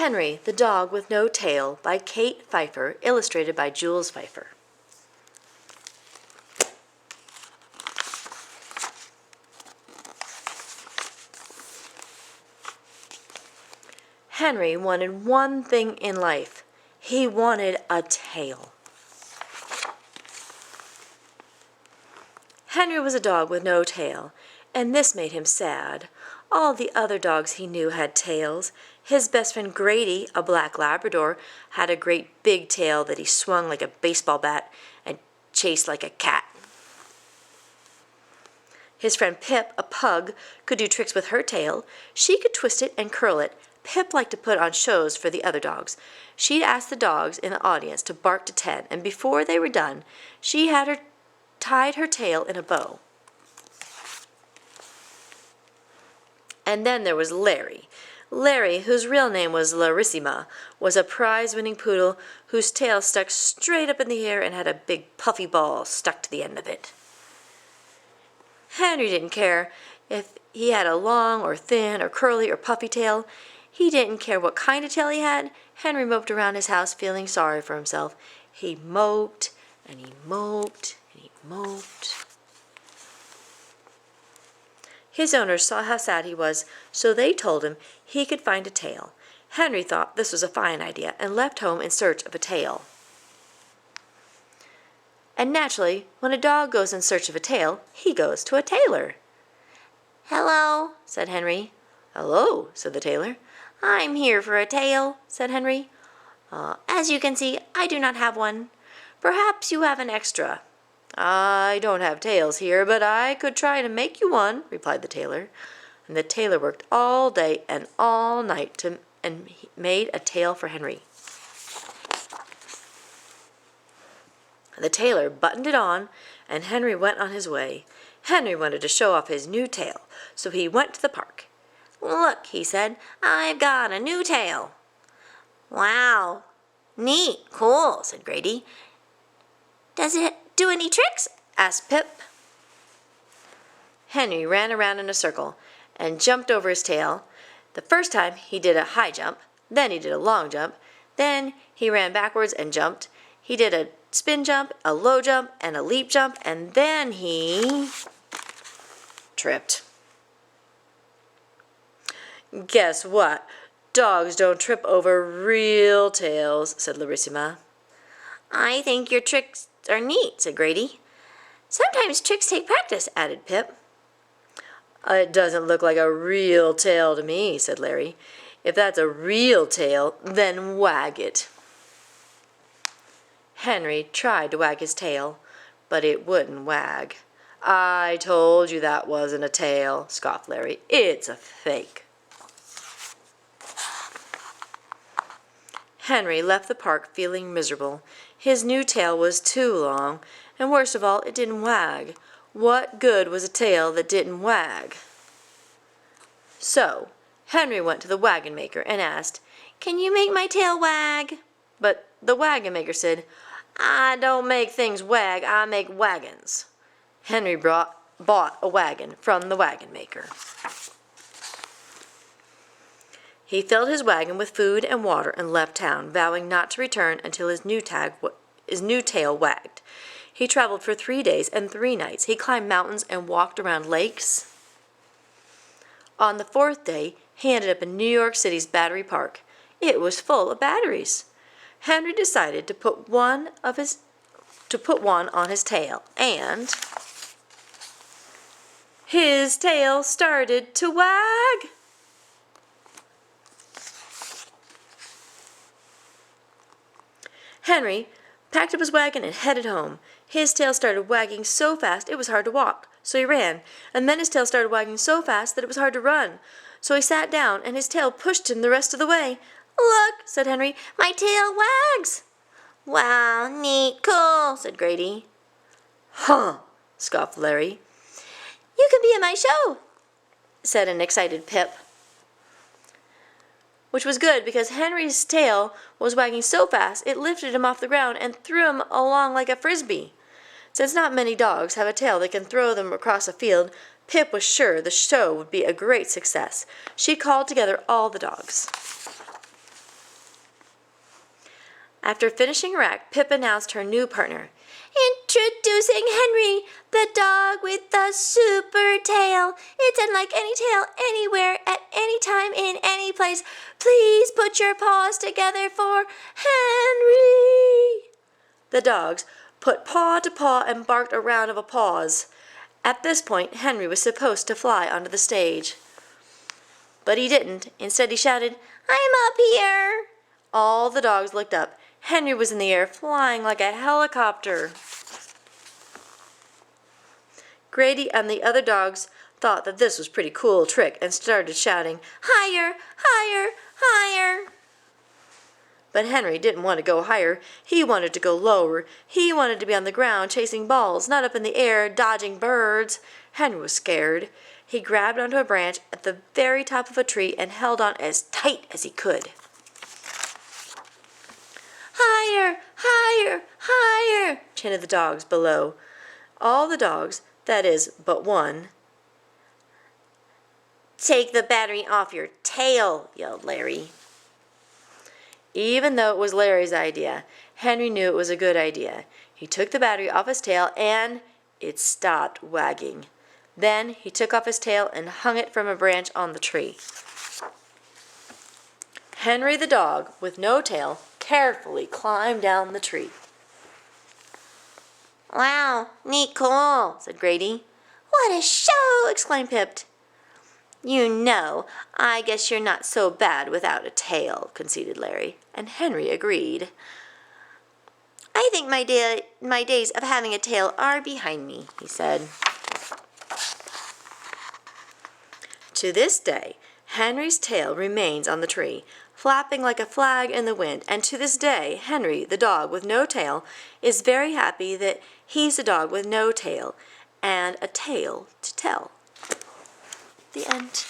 Henry, the Dog with No Tail by Kate Pfeiffer, illustrated by Jules Pfeiffer. Henry wanted one thing in life. He wanted a tail. Henry was a dog with no tail, and this made him sad. All the other dogs he knew had tails. His best friend Grady, a black Labrador, had a great big tail that he swung like a baseball bat and chased like a cat. His friend Pip, a pug, could do tricks with her tail. She could twist it and curl it. Pip liked to put on shows for the other dogs. She'd ask the dogs in the audience to bark to 10, and before they were done, she had tied her tail in a bow. And then there was Larry. Larry, whose real name was Larissima, was a prize-winning poodle whose tail stuck straight up in the air and had a big puffy ball stuck to the end of it. Henry didn't care if he had a long or thin or curly or puffy tail. He didn't care what kind of tail he had. Henry moped around his house feeling sorry for himself. He moped and he moped and he moped. His owners saw how sad he was, so they told him he could find a tail. Henry thought this was a fine idea and left home in search of a tail. And naturally, when a dog goes in search of a tail, he goes to a tailor. "Hello," said Henry. "Hello," said the tailor. "I'm here for a tail," said Henry. "As you can see, I do not have one. Perhaps you have an extra." "I don't have tails here, but I could try to make you one," replied the tailor. And the tailor worked all day and all night and he made a tail for Henry. The tailor buttoned it on, and Henry went on his way. Henry wanted to show off his new tail, so he went to the park. "Look," he said, "I've got a new tail." "Wow, neat, cool," said Grady. "Does it do any tricks?" asked Pip. Henry ran around in a circle and jumped over his tail. The first time he did a high jump, then he did a long jump, then he ran backwards and jumped. He did a spin jump, a low jump, and a leap jump, and then he tripped. "Guess what? Dogs don't trip over real tails," said Larissima. "I think your tricks are neat," said Grady. "Sometimes tricks take practice," added Pip. "It doesn't look like a real tail to me," said Larry. "If that's a real tail, then wag it." Henry tried to wag his tail, but it wouldn't wag. "I told you that wasn't a tail," scoffed Larry. "It's a fake." Henry left the park feeling miserable. His new tail was too long, and worst of all, it didn't wag. What good was a tail that didn't wag? So Henry went to the wagon maker and asked, "Can you make my tail wag?" But the wagon maker said, "I don't make things wag, I make wagons." Henry bought a wagon from the wagon maker. He filled his wagon with food and water and left town, vowing not to return until his new tail wagged. He traveled for 3 days and 3 nights. He climbed mountains and walked around lakes. On the 4th day, he ended up in New York City's Battery Park. It was full of batteries. Henry decided to put one on his tail, and his tail started to wag. Henry packed up his wagon and headed home. His tail started wagging so fast it was hard to walk, so he ran, and then his tail started wagging so fast that it was hard to run. So he sat down, and his tail pushed him the rest of the way. "Look," said Henry, "my tail wags." "Wow, neat, cool," said Grady. "Huh," scoffed Larry. "You can be in my show," said an excited Pip. Which was good because Henry's tail was wagging so fast it lifted him off the ground and threw him along like a frisbee. Since not many dogs have a tail that can throw them across a field, Pip was sure the show would be a great success. She called together all the dogs. After finishing her act, Pip announced her new partner. Introducing Henry, the dog with the super tail. It's unlike any tail anywhere, at any time, in any place. Please put your paws together for Henry. The dogs put paw to paw and barked a round of applause. At this point, Henry was supposed to fly onto the stage. But he didn't. Instead, he shouted, "I'm up here!" All the dogs looked up. Henry was in the air, flying like a helicopter. Grady and the other dogs thought that this was a pretty cool trick and started shouting, "Higher, higher, higher!" But Henry didn't want to go higher. He wanted to go lower. He wanted to be on the ground chasing balls, not up in the air dodging birds. Henry was scared. He grabbed onto a branch at the very top of a tree and held on as tight as he could. "Higher, higher, higher!" chanted the dogs below. All the dogs, that is, but one. "Take the battery off your tail," yelled Larry. Even though it was Larry's idea, Henry knew it was a good idea. He took the battery off his tail and it stopped wagging. Then he took off his tail and hung it from a branch on the tree. Henry the dog, with no tail, carefully climbed down the tree. "Wow, neat cool," said Grady. "What a show!" exclaimed Pip. "You know, I guess you're not so bad without a tail," conceded Larry, and Henry agreed. "I think my days of having a tail are behind me," he said. To this day, Henry's tail remains on the tree, flapping like a flag in the wind, and to this day, Henry, the dog with no tail, is very happy that he's a dog with no tail and a tale to tell. The end.